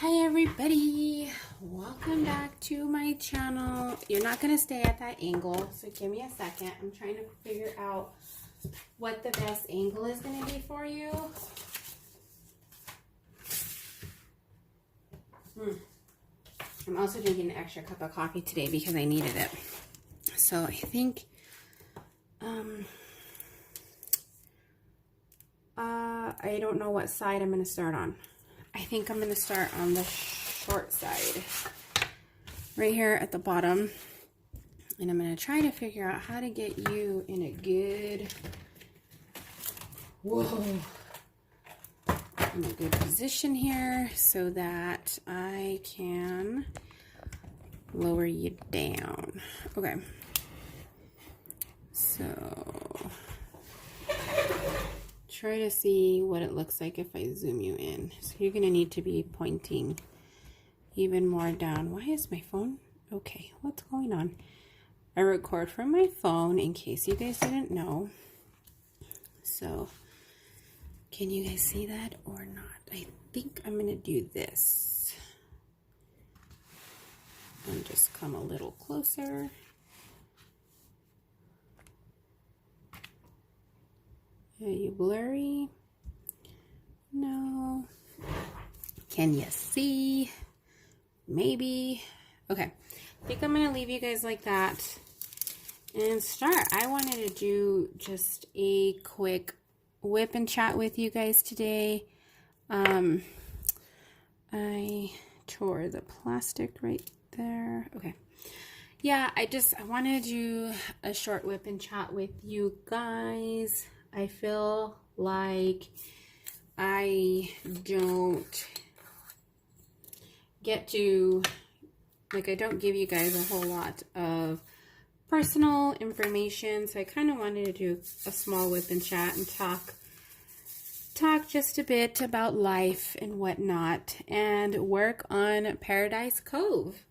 Hi everybody, welcome back to my channel. You're not going to stay at that angle, so give me a second. I'm trying to figure out what the best angle is going to be for you. I'm also drinking an extra cup of coffee today because I needed it. So I think I don't know what side I'm going to start on. I think I'm going to start on the short side, right here at the bottom. And I'm going to try to figure out how to get you in a good, in a good position here so that I can lower you down. Okay. So try to see what it looks like if I zoom you in. So you're going to need to be pointing even more down. Why is my phone? Okay, what's going on? I record from my phone in case you guys didn't know. So can you guys see that or not? I think I'm going to do this. And just come a little closer. Are you blurry? No. Can you see? Maybe. Okay. I think I'm going to leave you guys like that and start. I wanted to do just a quick WIP and chat with you guys today. I tore the plastic right there. Okay. Yeah, I wanted to do a short WIP and chat with you guys. I feel like I don't get to, I don't give you guys a whole lot of personal information, so I kind of wanted to do a small WIP and chat and talk just a bit about life and whatnot and work on Paradise Cove.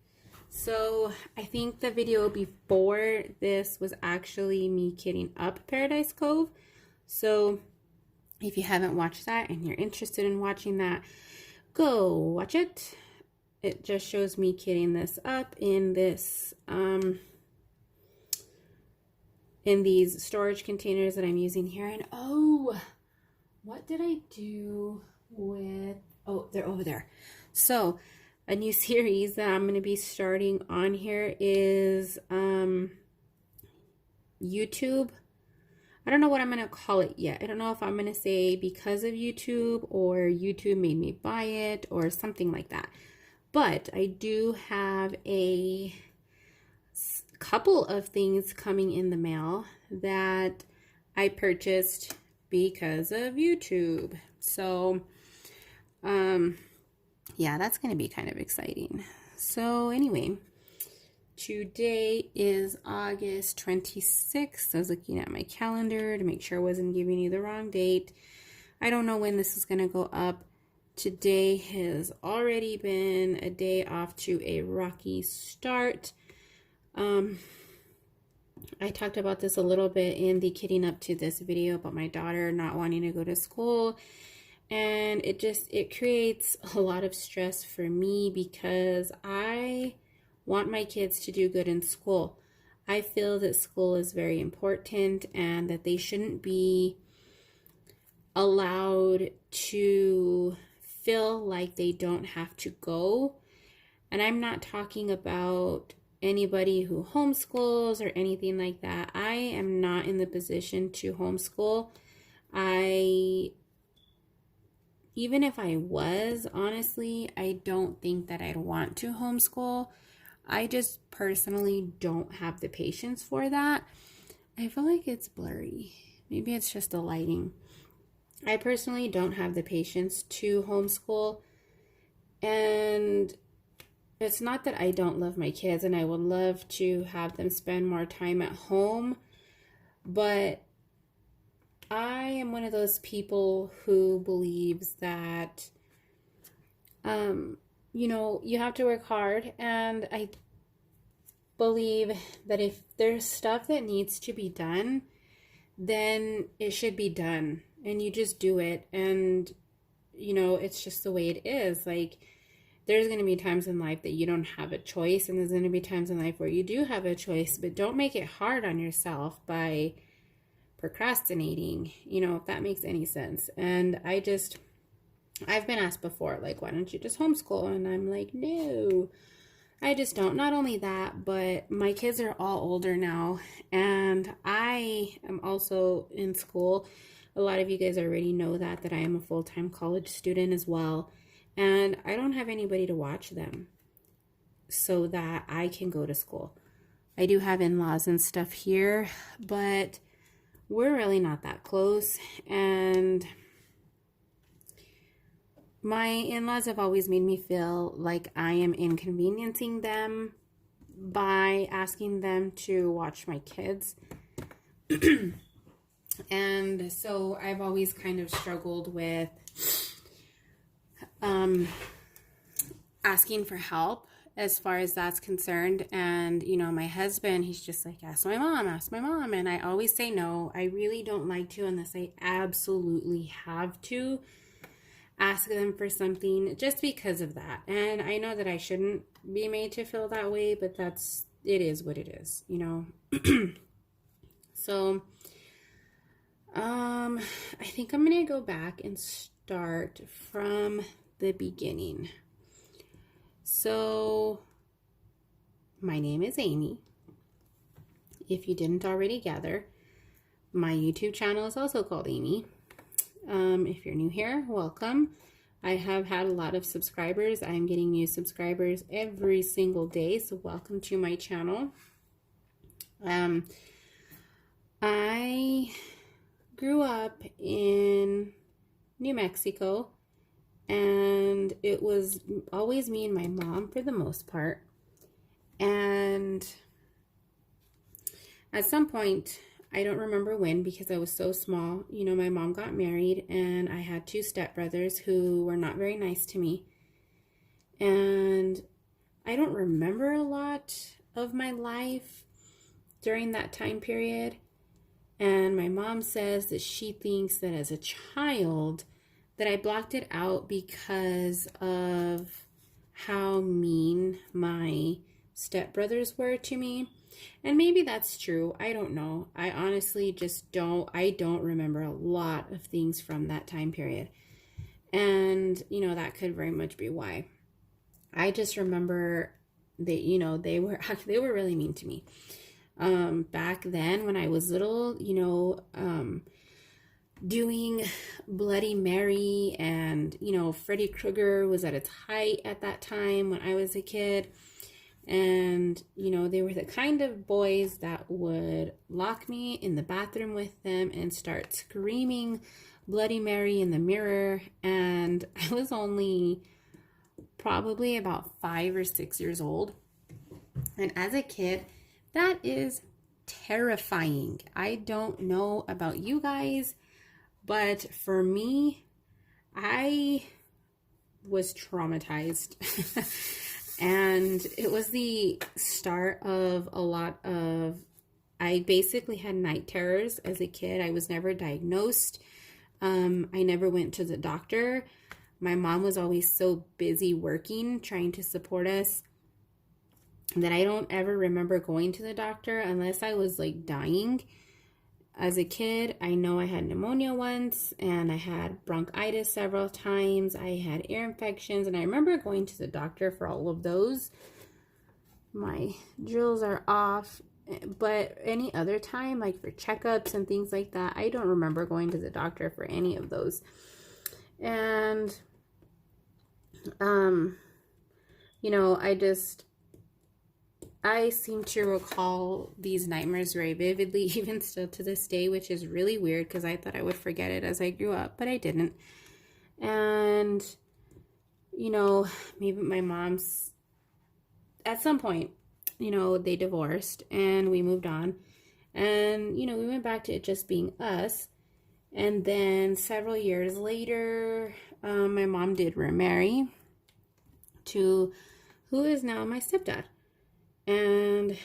So I think the video before this was actually me kitting up Paradise Cove. So if you haven't watched that and you're interested in watching that, go watch it. It just shows me kitting this up in this in these storage containers that I'm using here. And oh, what did I do with, oh, they're over there. So a new series that I'm going to be starting on here is YouTube. I don't know what I'm going to call it yet. I don't know if I'm going to say because of YouTube or YouTube made me buy it or something like that. But I do have a couple of things coming in the mail that I purchased because of YouTube. So, yeah, that's going to be kind of exciting. So anyway, today is August 26th. I was looking at my calendar to make sure I wasn't giving you the wrong date. I don't know when this is going to go up. Today has already been a day off to a rocky start. I talked about this a little bit in the kitting up to this video about my daughter not wanting to go to school. And it creates a lot of stress for me because I want my kids to do good in school. I feel that school is very important and that they shouldn't be allowed to feel like they don't have to go. And I'm not talking about anybody who homeschools or anything like that. I am not in the position to homeschool. Even if I was, honestly, I don't think that I'd want to homeschool. I just personally don't have the patience for that. I feel like it's blurry. Maybe it's just the lighting. I personally don't have the patience to homeschool. And it's not that I don't love my kids and I would love to have them spend more time at home, but I am one of those people who believes that, you have to work hard, and I believe that if there's stuff that needs to be done, then it should be done, and you just do it, and, it's just the way it is. Like, there's going to be times in life that you don't have a choice, and there's going to be times in life where you do have a choice, but don't make it hard on yourself by procrastinating, if that makes any sense. And I've been asked before, like, why don't you just homeschool? And I'm like, no, I just don't. Not only that, but my kids are all older now, and I am also in school. A lot of you guys already know that I am a full-time college student as well, and I don't have anybody to watch them so that I can go to school. I do have in-laws and stuff here, but we're really not that close, and my in-laws have always made me feel like I am inconveniencing them by asking them to watch my kids. And so I've always kind of struggled with asking for help as far as that's concerned. And, my husband, he's just like, ask my mom. And I always say no. I really don't like to unless I absolutely have to ask them for something, just because of that. And I know that I shouldn't be made to feel that way, but it is what it is, So, I think I'm going to go back and start from the beginning. So, my name is Amy. If you didn't already gather, my YouTube channel is also called Amy. If you're new here, welcome. I have had a lot of subscribers. I'm getting new subscribers every single day, so welcome to my channel. I grew up in New Mexico, and it was always me and my mom for the most part. And at some point, I don't remember when because I was so small, my mom got married, and I had 2 stepbrothers who were not very nice to me. And I don't remember a lot of my life during that time period. And my mom says that she thinks that as a child that I blocked it out because of how mean my stepbrothers were to me. And maybe that's true. I don't know. I honestly just don't remember a lot of things from that time period. And, that could very much be why. I just remember that, they were really mean to me. Back then when I was little, doing Bloody Mary and, Freddy Krueger was at its height at that time when I was a kid. And, they were the kind of boys that would lock me in the bathroom with them and start screaming Bloody Mary in the mirror. And I was only probably about 5 or 6 years old. And as a kid, that is terrifying. I don't know about you guys, but for me, I was traumatized. And it was the start of a lot of, I basically had night terrors as a kid. I was never diagnosed. I never went to the doctor. My mom was always so busy working, trying to support us, that I don't ever remember going to the doctor unless I was like dying. As a kid, I know I had pneumonia once, and I had bronchitis several times. I had ear infections, and I remember going to the doctor for all of those. My drills are off, but any other time, like for checkups and things like that, I don't remember going to the doctor for any of those. And, I seem to recall these nightmares very vividly, even still to this day, which is really weird because I thought I would forget it as I grew up, but I didn't. And, maybe my mom's, at some point, they divorced and we moved on. And, we went back to it just being us. And then several years later, my mom did remarry to who is now my stepdad. And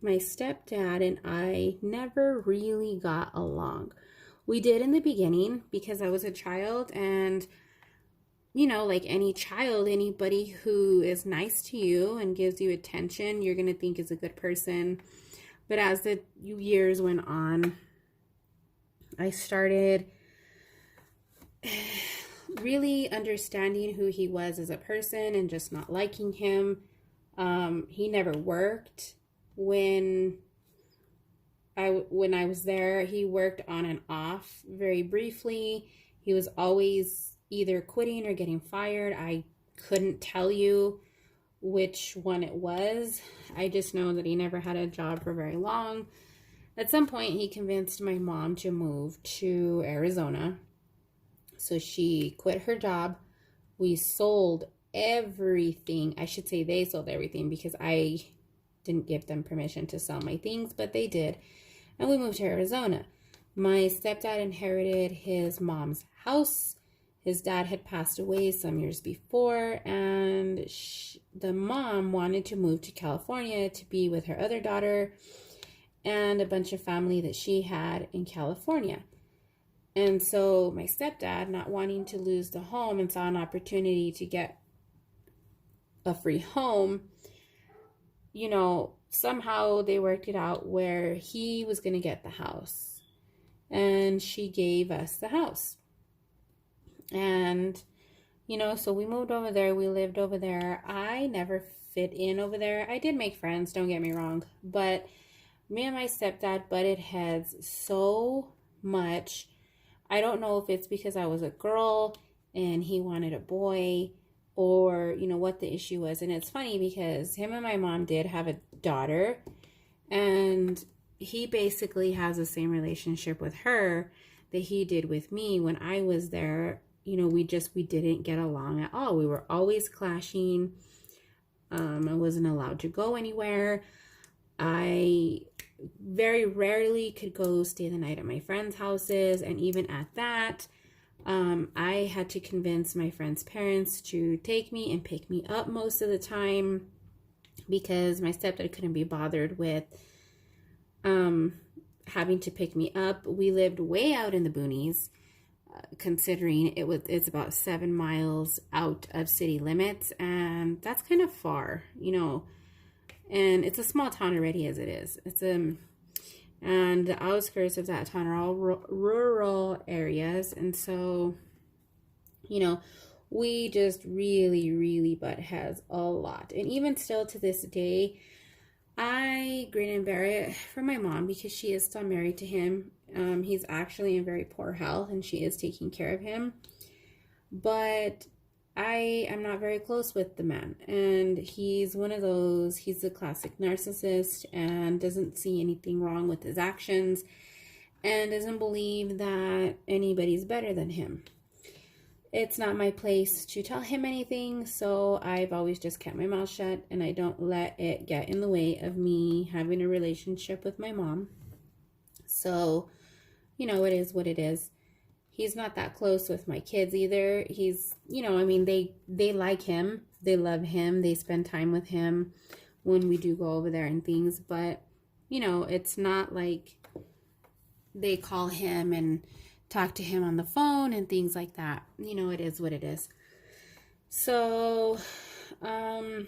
my stepdad and I never really got along. We did in the beginning because I was a child, and like any child, anybody who is nice to you and gives you attention, you're going to think is a good person. But as the years went on, I started really understanding who he was as a person and just not liking him. He never worked when I was there. He worked on and off very briefly. He was always either quitting or getting fired. I couldn't tell you which one it was. I just know that he never had a job for very long. At some point, he convinced my mom to move to Arizona. So she quit her job. We sold everything. I should say they sold everything because I didn't give them permission to sell my things, but they did. And we moved to Arizona. My stepdad inherited his mom's house. His dad had passed away some years before, and the mom wanted to move to California to be with her other daughter and a bunch of family that she had in California. And so my stepdad, not wanting to lose the home and saw an opportunity to get a free home, somehow they worked it out where he was going to get the house. And she gave us the house. And, so we moved over there. We lived over there. I never fit in over there. I did make friends, don't get me wrong. But me and my stepdad butted heads so much. I don't know if it's because I was a girl and he wanted a boy or, what the issue was. And it's funny because him and my mom did have a daughter, and he basically has the same relationship with her that he did with me when I was there. We didn't get along at all. We were always clashing. I wasn't allowed to go anywhere. I very rarely could go stay the night at my friends' houses, and even at that, I had to convince my friends' parents to take me and pick me up most of the time because my stepdad couldn't be bothered with having to pick me up. We lived way out in the boonies, considering it's about 7 miles out of city limits, and that's kind of far, and it's a small town already as it is. And the outskirts of that town are all rural areas. And so, we just really, really butt heads a lot. And even still to this day, I grin and bear it for my mom because she is still married to him. He's actually in very poor health and she is taking care of him. But I am not very close with the man, and he's one of those, he's a classic narcissist and doesn't see anything wrong with his actions and doesn't believe that anybody's better than him. It's not my place to tell him anything, so I've always just kept my mouth shut, and I don't let it get in the way of me having a relationship with my mom. So, it is what it is. He's not that close with my kids either. He's, they like him. They love him. They spend time with him when we do go over there and things. But, it's not like they call him and talk to him on the phone and things like that. It is what it is. So, when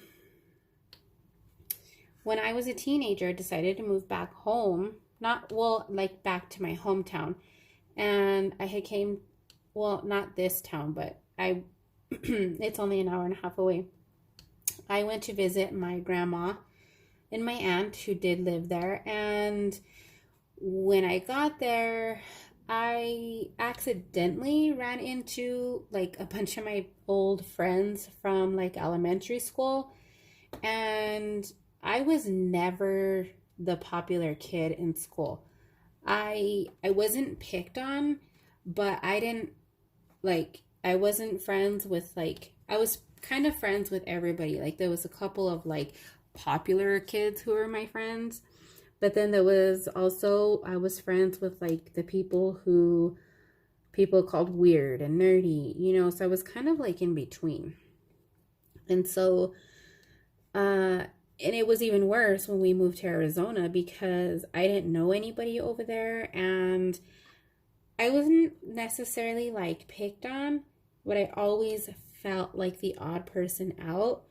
I was a teenager, I decided to move back home. Back to my hometown. And I had not this town, but it's only an hour and a half away. I went to visit my grandma and my aunt who did live there. And when I got there, I accidentally ran into a bunch of my old friends from elementary school. And I was never the popular kid in school. I wasn't picked on, but I wasn't friends with I was kind of friends with everybody. There was a couple of popular kids who were my friends, but then there was also, I was friends with the people who people called weird and nerdy, so I was kind of in between. And so, and it was even worse when we moved to Arizona because I didn't know anybody over there, and I wasn't necessarily picked on, but I always felt like the odd person out.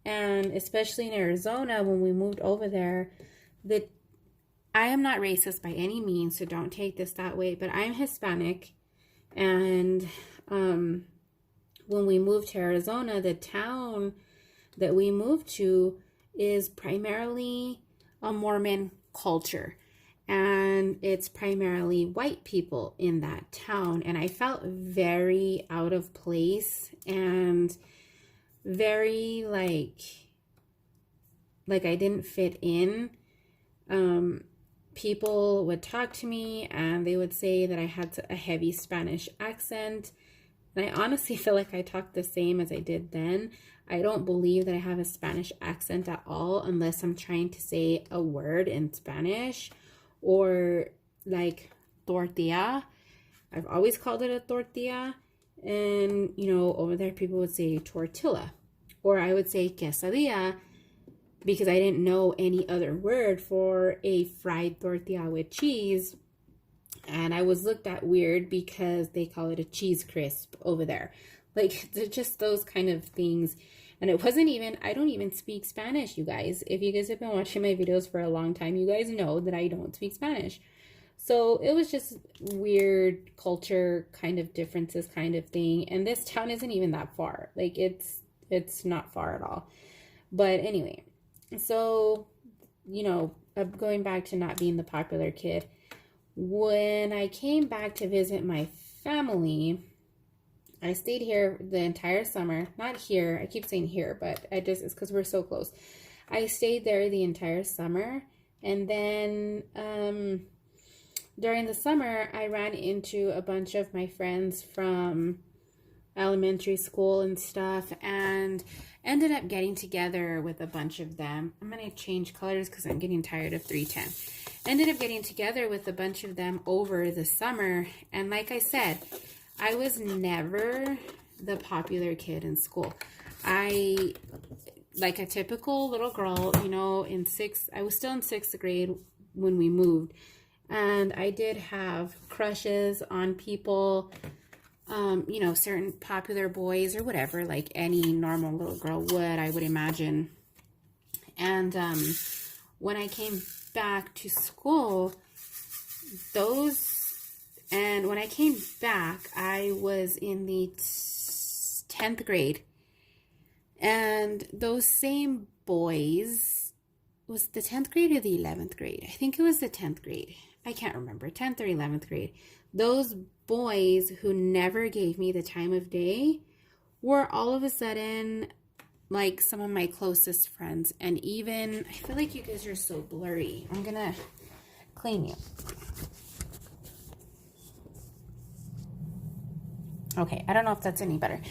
And especially in Arizona, when we moved over there, I am not racist by any means, so don't take this that way, but I'm Hispanic. And when we moved to Arizona, the town that we moved to is primarily a Mormon culture. And it's primarily white people in that town. And I felt very out of place and very like I didn't fit in. People would talk to me and they would say that I had a heavy Spanish accent. And I honestly feel like I talked the same as I did then. I don't believe that I have a Spanish accent at all unless I'm trying to say a word in Spanish, or like tortilla. I've always called it a tortilla. And, you know, over there people would say tortilla. Or I would say quesadilla because I didn't know any other word for a fried tortilla with cheese. And I was looked at weird because they call it a cheese crisp over there. Like, they're just those kind of things. And it wasn't even, I don't even speak Spanish, you guys. If you guys have been watching my videos for a long time, you guys know that I don't speak Spanish. So it was just weird culture kind of differences kind of thing. And this town isn't even that far. Like, it's not far at all. But anyway, so, you know, going back to not being the popular kid, when I came back to visit my family, I stayed here the entire summer. Not here, I keep saying here, but it's because we're so close. I stayed there the entire summer, and then during the summer, I ran into a bunch of my friends from elementary school and stuff, and ended up getting together with a bunch of them. I'm going to change colors because I'm getting tired of 310. Ended up getting together with a bunch of them over the summer, and like I said, I was never the popular kid in school. I, like a typical little girl, you know, I was still in 6th grade when we moved, and I did have crushes on people, you know, certain popular boys or whatever, like any normal little girl would, I would imagine. And when I came back to school, when I came back, I was in the 10th grade, and those same boys, was the 10th grade or the 11th grade? I think it was the 10th grade. I can't remember, 10th or 11th grade. Those boys who never gave me the time of day were all of a sudden like some of my closest friends. And even, I feel like you guys are so blurry. I'm gonna clean you. Okay, I don't know if that's any better.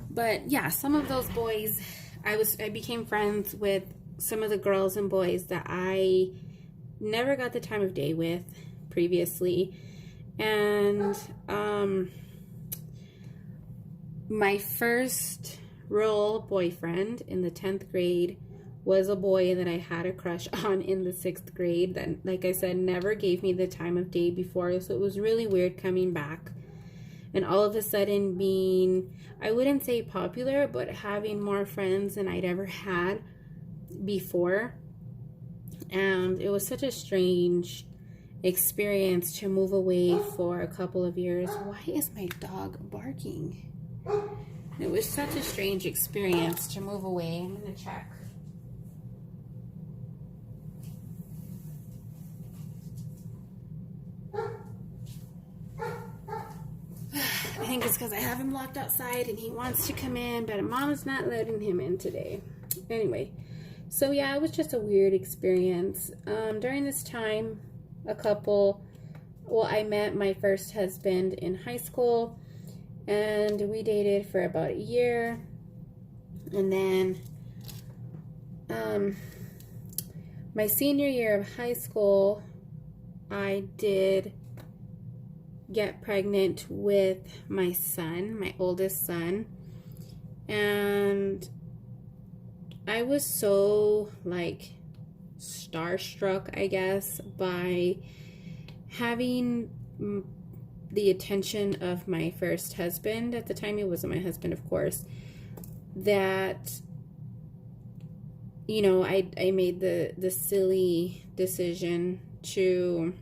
But yeah, some of those boys, I became friends with some of the girls and boys that I never got the time of day with previously. And my first real boyfriend in the 10th grade was a boy that I had a crush on in the 6th grade that, like I said, never gave me the time of day before. So it was really weird coming back and all of a sudden being, I wouldn't say popular, but having more friends than I'd ever had before. And it was such a strange experience to move away for a couple of years. Why is my dog barking? It was such a strange experience to move away. I'm going to check. I think it's because I have him locked outside and he wants to come in, but Mama's not letting him in today. Anyway, so yeah, it was just a weird experience. During this time, I met my first husband in high school, and we dated for about a year. And then my senior year of high school, I did get pregnant with my son, my oldest son. And I was so like starstruck, I guess, by having the attention of my first husband. At the time, he wasn't my husband, of course, that, you know, I made the silly decision to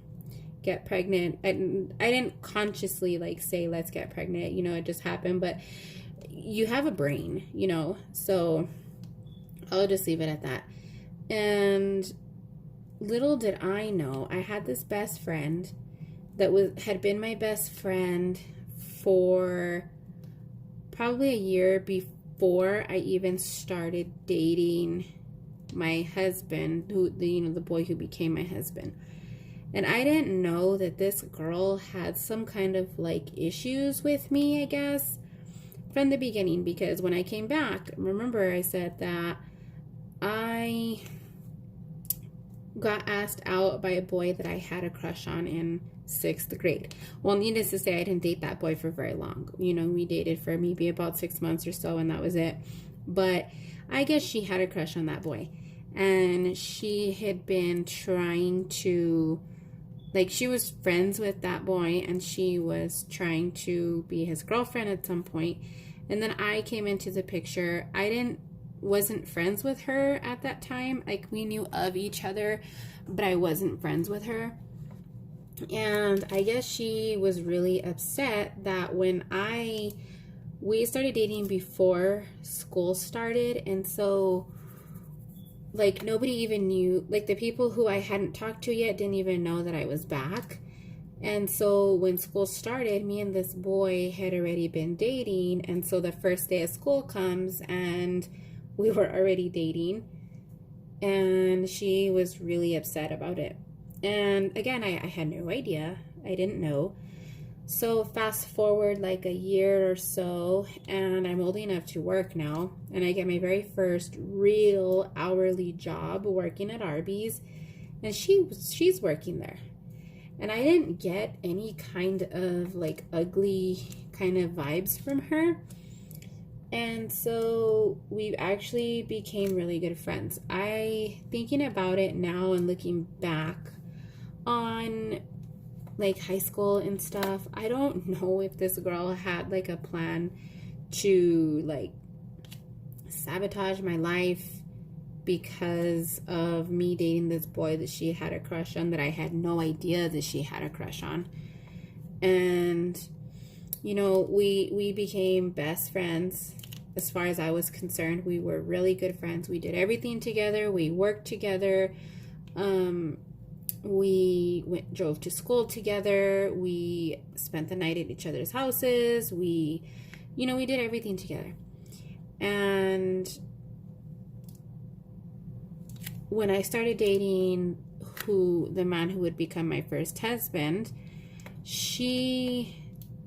get pregnant. I didn't consciously like say, let's get pregnant, you know, it just happened, but you have a brain, you know, so I'll just leave it at that. And little did I know, I had this best friend that had been my best friend for probably a year before I even started dating my husband, the boy who became my husband. And I didn't know that this girl had some kind of like issues with me, I guess, from the beginning, because when I came back, remember I said that I got asked out by a boy that I had a crush on in 6th grade. Well, needless to say, I didn't date that boy for very long. You know, we dated for maybe about 6 months or so, and that was it. But I guess she had a crush on that boy. And she had been trying to, like, she was friends with that boy, and she was trying to be his girlfriend at some point. And then I came into the picture. I wasn't friends with her at that time. Like, we knew of each other, but I wasn't friends with her. And I guess she was really upset that when we started dating before school started, and so like nobody even knew, like the people who I hadn't talked to yet didn't even know that I was back. And so when school started, me and this boy had already been dating, and so the first day of school comes and we were already dating, and she was really upset about it. And again, I had no idea. I didn't know. So fast forward like a year or so, and I'm old enough to work now, and I get my very first real hourly job working at Arby's, and she's working there. And I didn't get any kind of like ugly kind of vibes from her. And so we actually became really good friends. Thinking about it now and looking back on like high school and stuff, I don't know if this girl had like a plan to like sabotage my life because of me dating this boy that she had a crush on, that I had no idea that she had a crush on. And you know, we became best friends. As far as I was concerned, we were really good friends. We did everything together. We worked together. We drove to school together. We spent the night at each other's houses. We did everything together. And when I started dating the man who would become my first husband, she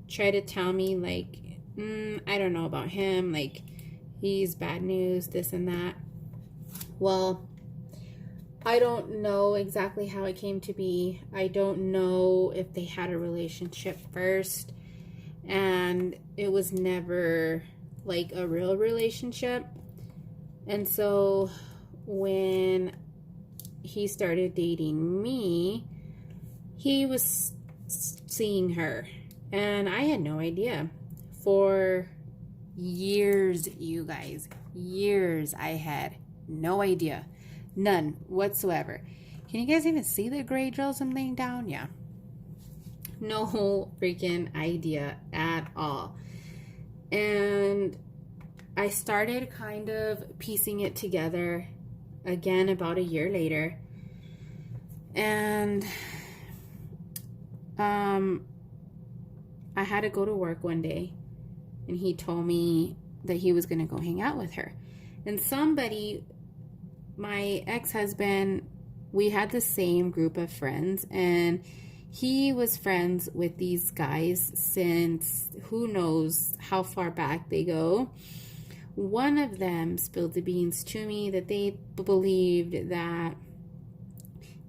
tried to tell me like, I don't know about him, like he's bad news, this and that. Well, I don't know exactly how it came to be. I don't know if they had a relationship first, and it was never like a real relationship. And so when he started dating me, he was seeing her, and I had no idea. For years, you guys, years, I had no idea. None whatsoever. Can you guys even see the gray drills I'm laying down? Yeah. No freaking idea at all. And I started kind of piecing it together again about a year later. And I had to go to work one day, and he told me that he was going to go hang out with her. And my ex-husband, we had the same group of friends, and he was friends with these guys since who knows how far back they go. One of them spilled the beans to me that they believed that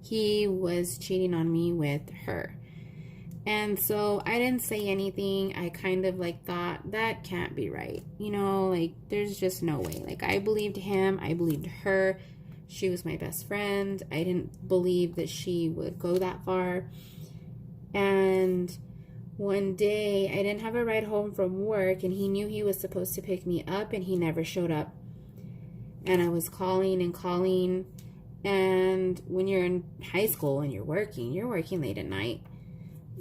he was cheating on me with her. And so I didn't say anything. I kind of like thought, that can't be right. You know, like there's just no way. Like I believed him. I believed her. She was my best friend. I didn't believe that she would go that far. And one day I didn't have a ride home from work, and he knew he was supposed to pick me up, and he never showed up. And I was calling and calling. And when you're in high school and you're working late at night.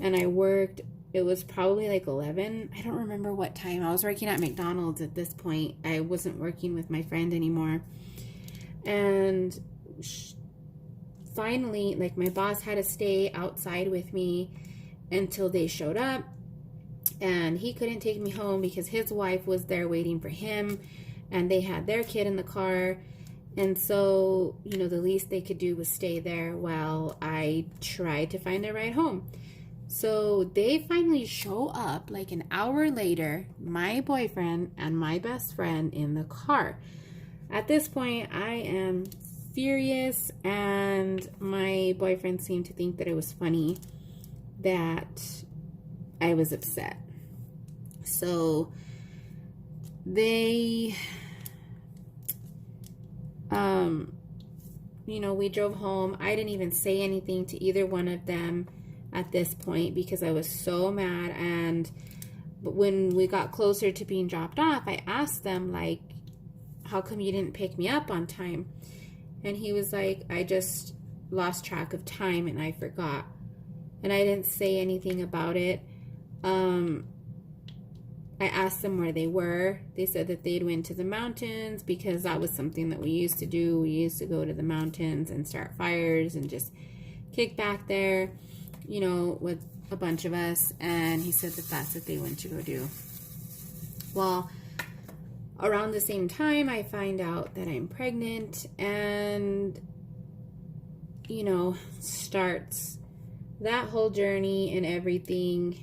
And I worked, it was probably like 11. I don't remember what time. I was working at McDonald's at this point. I wasn't working with my friend anymore. And finally, like, my boss had to stay outside with me until they showed up. And he couldn't take me home because his wife was there waiting for him. And they had their kid in the car. And so, you know, the least they could do was stay there while I tried to find a ride home. So they finally show up like an hour later, my boyfriend and my best friend in the car. At this point, I am furious, and my boyfriend seemed to think that it was funny that I was upset. So they... you know, we drove home. I didn't even say anything to either one of them at this point because I was so mad. And but when we got closer to being dropped off, I asked them, like, how come you didn't pick me up on time? And he was like, I just lost track of time and I forgot. And I didn't say anything about it. I asked them where they were. They said that they'd went to the mountains because that was something that we used to do. We used to go to the mountains and start fires and just kick back there, you know, with a bunch of us. And he said that that's what they went to go do. Well, around the same time, I find out that I'm pregnant, and, you know, starts that whole journey and everything.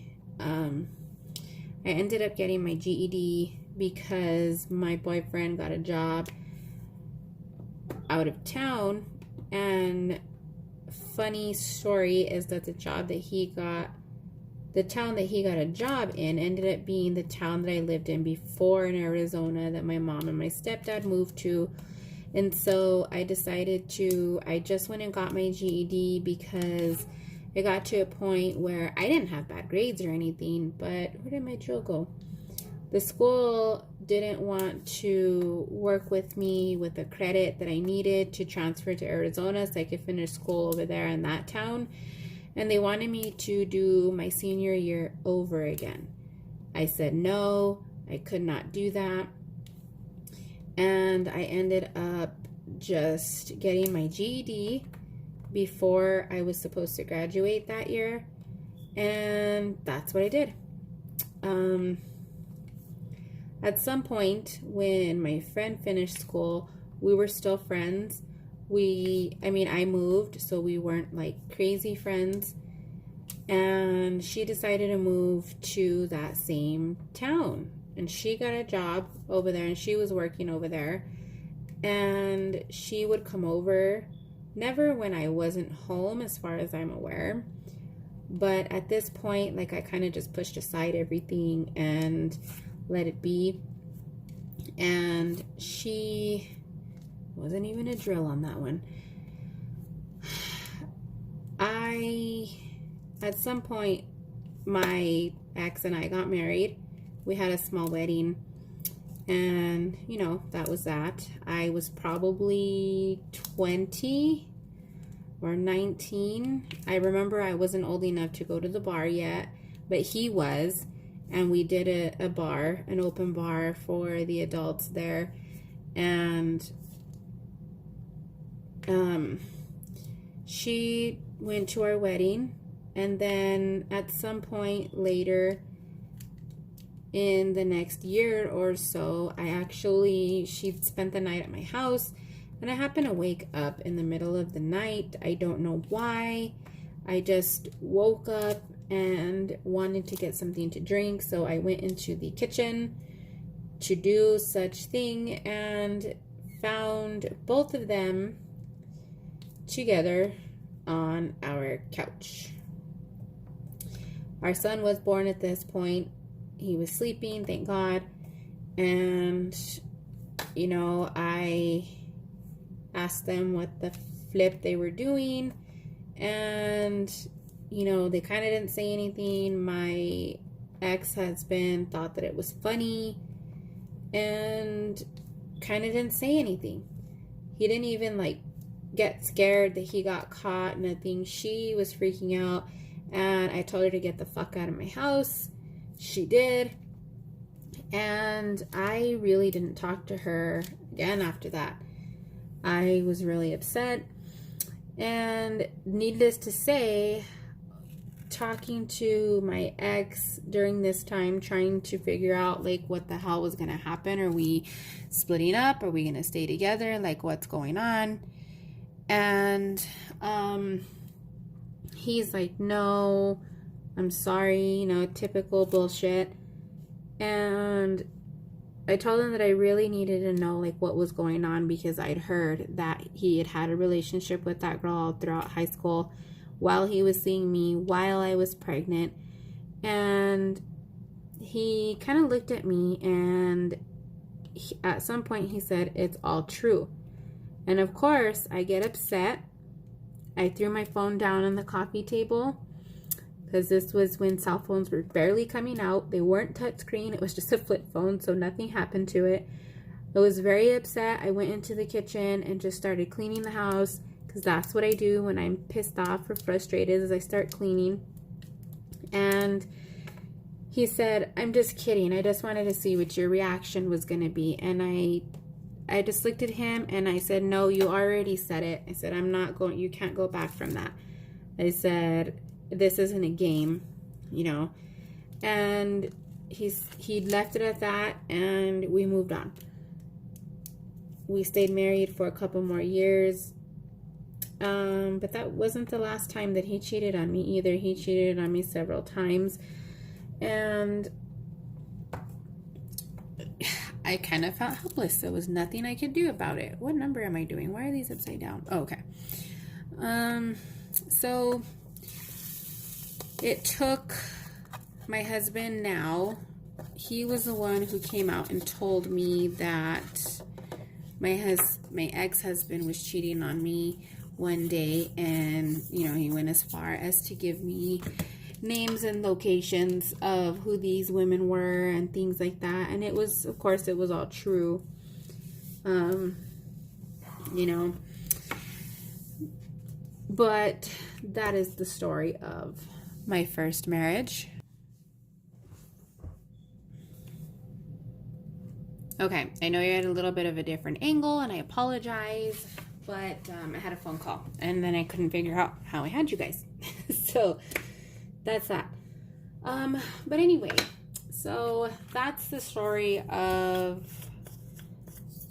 I ended up getting my GED because my boyfriend got a job out of town. And funny story is that the town that he got a job in ended up being the town that I lived in before in Arizona that my mom and my stepdad moved to. And so I just went and got my GED because it got to a point where I didn't have bad grades or anything, but where did my drill go? The school didn't want to work with me with the credit that I needed to transfer to Arizona so I could finish school over there in that town. And they wanted me to do my senior year over again. I said no, I could not do that. And I ended up just getting my GED before I was supposed to graduate that year, and that's what I did. At some point when my friend finished school, we were still friends. I moved, so we weren't like crazy friends, and she decided to move to that same town, and she got a job over there, and she was working over there, and she would come over. Never when I wasn't home, as far as I'm aware. But at this point, like, I kind of just pushed aside everything and let it be. And she wasn't even a drill on that one. At some point, my ex and I got married. We had a small wedding. And, you know, that was that. I was probably 20 or 19. I remember I wasn't old enough to go to the bar yet, but he was. And we did an open bar for the adults there. And she went to our wedding. And then at some point later, in the next year or so, she spent the night at my house, and I happened to wake up in the middle of the night. I don't know why. I just woke up and wanted to get something to drink, so I went into the kitchen to do such thing and found both of them together on our couch. Our son was born at this point. He was sleeping, thank God. And, you know, I asked them what the flip they were doing. And, you know, they kind of didn't say anything. My ex-husband thought that it was funny and kind of didn't say anything. He didn't even like get scared that he got caught, nothing. She was freaking out, and I told her to get the fuck out of my house. She did. And I really didn't talk to her again after that. I was really upset. And needless to say, talking to my ex during this time, trying to figure out like what the hell was going to happen. Are we splitting up? Are we going to stay together? Like, what's going on? And he's like, no, I'm sorry, you know, typical bullshit. And I told him that I really needed to know like what was going on, because I'd heard that he had had a relationship with that girl all throughout high school while he was seeing me, while I was pregnant. And he kind of looked at me, and at some point he said, it's all true. And of course I get upset. I threw my phone down on the coffee table, because this was when cell phones were barely coming out. They weren't touchscreen. It was just a flip phone, so nothing happened to it. I was very upset. I went into the kitchen and just started cleaning the house, because that's what I do when I'm pissed off or frustrated, is I start cleaning. And he said, I'm just kidding. I just wanted to see what your reaction was going to be. And I just looked at him and I said, no, you already said it. I said, you can't go back from that. I said, this isn't a game, you know. And he left it at that, and we moved on. We stayed married for a couple more years. But that wasn't the last time that he cheated on me either. He cheated on me several times. And I kind of felt helpless. There was nothing I could do about it. What number am I doing? Why are these upside down? Oh, okay. So it took my husband now. He was the one who came out and told me that my ex-husband was cheating on me one day, and you know, he went as far as to give me names and locations of who these women were and things like that. And it was, of course, it was all true. You know, but that is the story of my first marriage. Okay, I know you're at a little bit of a different angle, and I apologize, but I had a phone call, and then I couldn't figure out how I had you guys. So that's that. But anyway, so that's the story of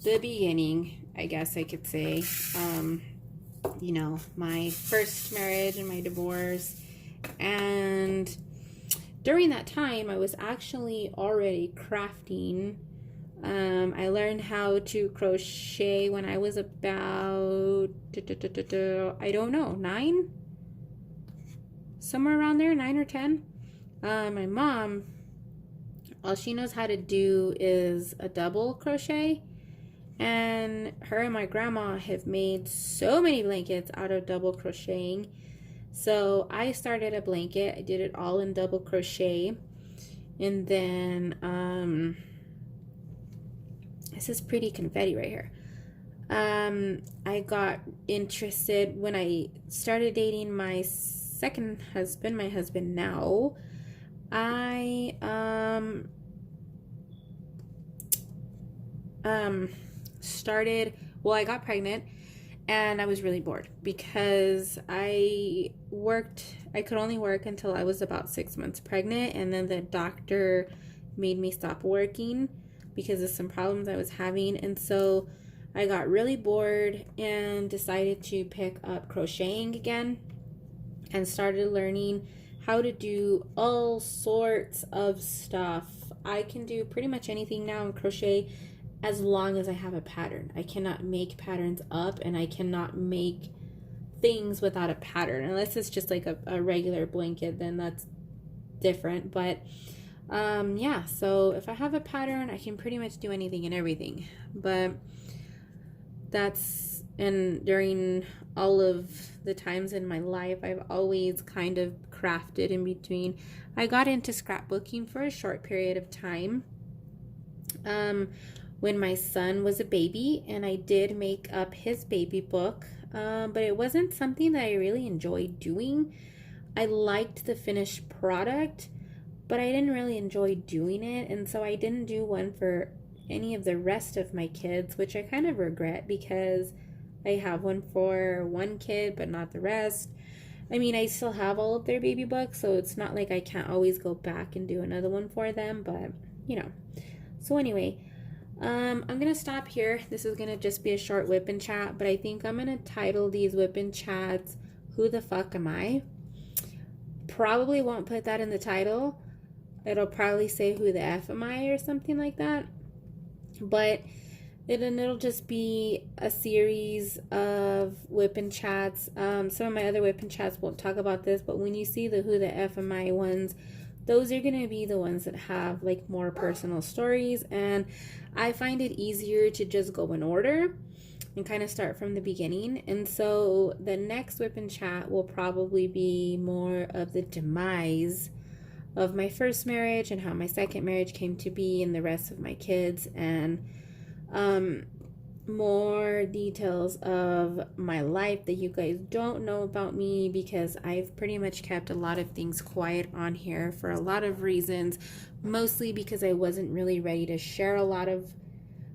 the beginning, I guess I could say. You know, my first marriage and my divorce. And during that time, I was actually already crafting. I learned how to crochet when I was about, I don't know, 9? Somewhere around there, 9 or 10. My mom, all she knows how to do is a double crochet. And her and my grandma have made so many blankets out of double crocheting. So I started a blanket. I did it all in double crochet. And then, this is pretty confetti right here. I got interested when I started dating my second husband, my husband now. I got pregnant, and I was really bored because I could only work until I was about 6 months pregnant, and then the doctor made me stop working because of some problems I was having. And so I got really bored and decided to pick up crocheting again, and started learning how to do all sorts of stuff. I can do pretty much anything now in crochet as long as I have a pattern. I cannot make patterns up, and I cannot make things without a pattern. Unless it's just like a regular blanket, then that's different. But yeah, so if I have a pattern, I can pretty much do anything and everything. But and during all of the times in my life, I've always kind of crafted in between. I got into scrapbooking for a short period of time when my son was a baby, and I did make up his baby book, but it wasn't something that I really enjoyed doing. I liked the finished product, but I didn't really enjoy doing it, and so I didn't do one for any of the rest of my kids, which I kind of regret because I have one for one kid but not the rest. I mean, I still have all of their baby books, so it's not like I can't always go back and do another one for them, but you know. So anyway, I'm gonna stop here. This is gonna just be a short WIP and chat, but I think I'm gonna title these WIP and chats "Who the fuck am I?" Probably won't put that in the title. It'll probably say "Who the F am I?" or something like that. But it'll just be a series of WIP and chats. Some of my other WIP and chats won't talk about this, but when you see the "Who the F am I" ones, those are going to be the ones that have like more personal stories, and I find it easier to just go in order and kind of start from the beginning. And so the next WIP and chat will probably be more of the demise of my first marriage and how my second marriage came to be and the rest of my kids, and more details of my life that you guys don't know about me, because I've pretty much kept a lot of things quiet on here for a lot of reasons, mostly because I wasn't really ready to share a lot of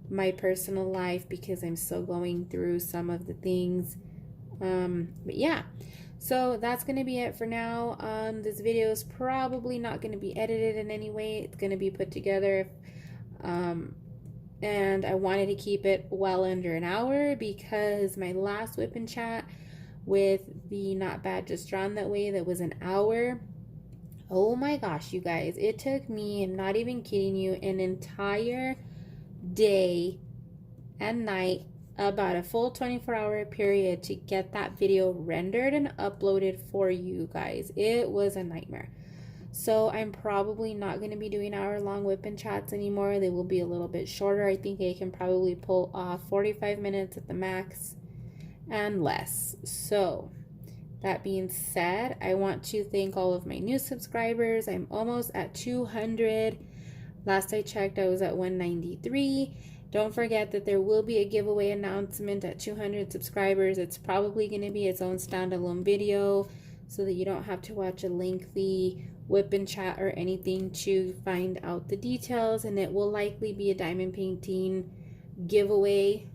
my personal life because I'm still going through some of the things. But yeah, so that's going to be it for now. This video is probably not going to be edited in any way. It's going to be put together. And I wanted to keep it well under an hour because my last WIP and chat with the Not Bad Just Drawn That Way, that was an hour. Oh my gosh, you guys, it took me, I'm not even kidding you, an entire day and night, about a full 24-hour period to get that video rendered and uploaded for you guys. It was a nightmare. So I'm probably not going to be doing hour-long WIP and chats anymore. They will be a little bit shorter. I think I can probably pull off 45 minutes at the max and less. So that being said, I want to thank all of my new subscribers. I'm almost at 200. Last I checked, I was at 193. Don't forget that there will be a giveaway announcement at 200 subscribers. It's probably going to be its own standalone video so that you don't have to watch a lengthy WIP and chat or anything to find out the details, and it will likely be a diamond painting giveaway.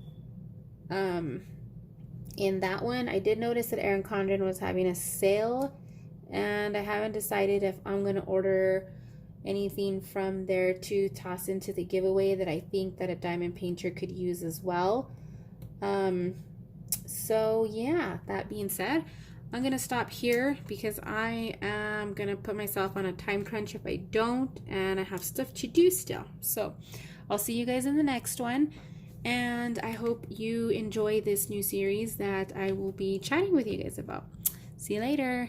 In that one, I did notice that Erin Condren was having a sale, and I haven't decided if I'm going to order anything from there to toss into the giveaway that I think that a diamond painter could use as well. So yeah, that being said, I'm going to stop here because I am going to put myself on a time crunch if I don't, and I have stuff to do still. So I'll see you guys in the next one, and I hope you enjoy this new series that I will be chatting with you guys about. See you later.